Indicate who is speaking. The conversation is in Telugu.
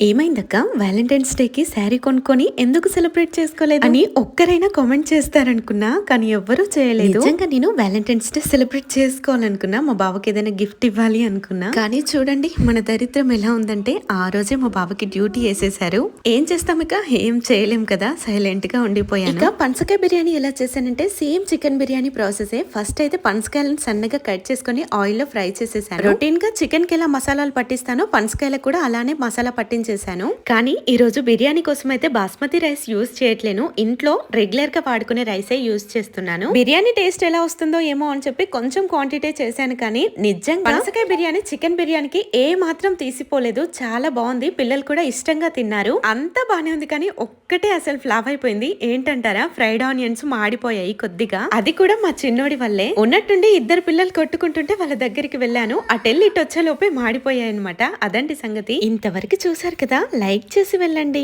Speaker 1: ఏమైందక్క వ్యాలంటైన్స్ డేకి శారీ కొనుక్కొని ఎందుకు సెలబ్రేట్ చేసుకోలేదు అని ఒక్కరైనా కామెంట్ చేస్తారనుకున్నా, కానీ ఎవ్వరూ చేయలేదు. నిజంగా నేను వ్యాలంటైన్స్ డే సెలబ్రేట్ చేసుకోవాలనుకున్నా, మా బావకి ఏదైనా గిఫ్ట్ ఇవ్వాలి అనుకున్నా. కానీ చూడండి మన దరిద్రం ఎలా ఉందంటే, ఆ రోజే మా బావకి డ్యూటీ వేసేసారు. ఏం చేస్తాం ఇక, ఏం చేయలేం కదా, సైలెంట్ గా ఉండిపోయాను. ఇక పనసకాయ బిర్యానీ ఎలా చేశానంటే same chicken biryani process. First అయితే పనసకాయలను సన్నగా కట్ చేసుకుని ఆయిల్ లో ఫ్రై చేసేసాను. రొటీన్ గా చికెన్ కి ఎలా మసాలాలు పట్టిస్తానో పనసకాయలకు కూడా అలానే మసాలా పట్టించేసాను. కానీ ఈ రోజు బిర్యానీ కోసం అయితే బాస్మతి రైస్ యూజ్ చేయట్లేను, ఇంట్లో రెగ్యులర్ గా వాడుకునే రైసే యూజ్ చేస్తున్నాను. బిర్యానీ టేస్ట్ ఎలా వస్తుందో ఏమో అని చెప్పి కొంచెం క్వాంటిటీ చేశాను, కానీ నిజంగా పనసకాయ బిర్యానీ చికెన్ బిర్యానీకి ఏ మాత్రం తీసిపోలేదు. చాలా బాగుంది, పిల్లలు కూడా ఇష్టంగా తిన్నారు. అంతా బానే ఉంది, కానీ ఒక్కటే అసలు ఫ్లాప్ అయిపోయింది. ఏంటంటారా, ఫ్రైడ్ ఆనియన్స్ మాడిపోయాయి కొద్దిగా. అది కూడా మా చిన్నోడి వల్లే. ఉన్నట్టుండి ఇద్దరు పిల్లలు కొట్టుకుంటుంటే వాళ్ళ దగ్గరికి వెళ్ళాను, అటెళ్ళి ఇటు వచ్చే లోపే మాడిపోయాయి అనమాట. అదండి సంగతి. ఇంతవరకు చూసారు కదా, లైక్ చేసి వెళ్ళండి.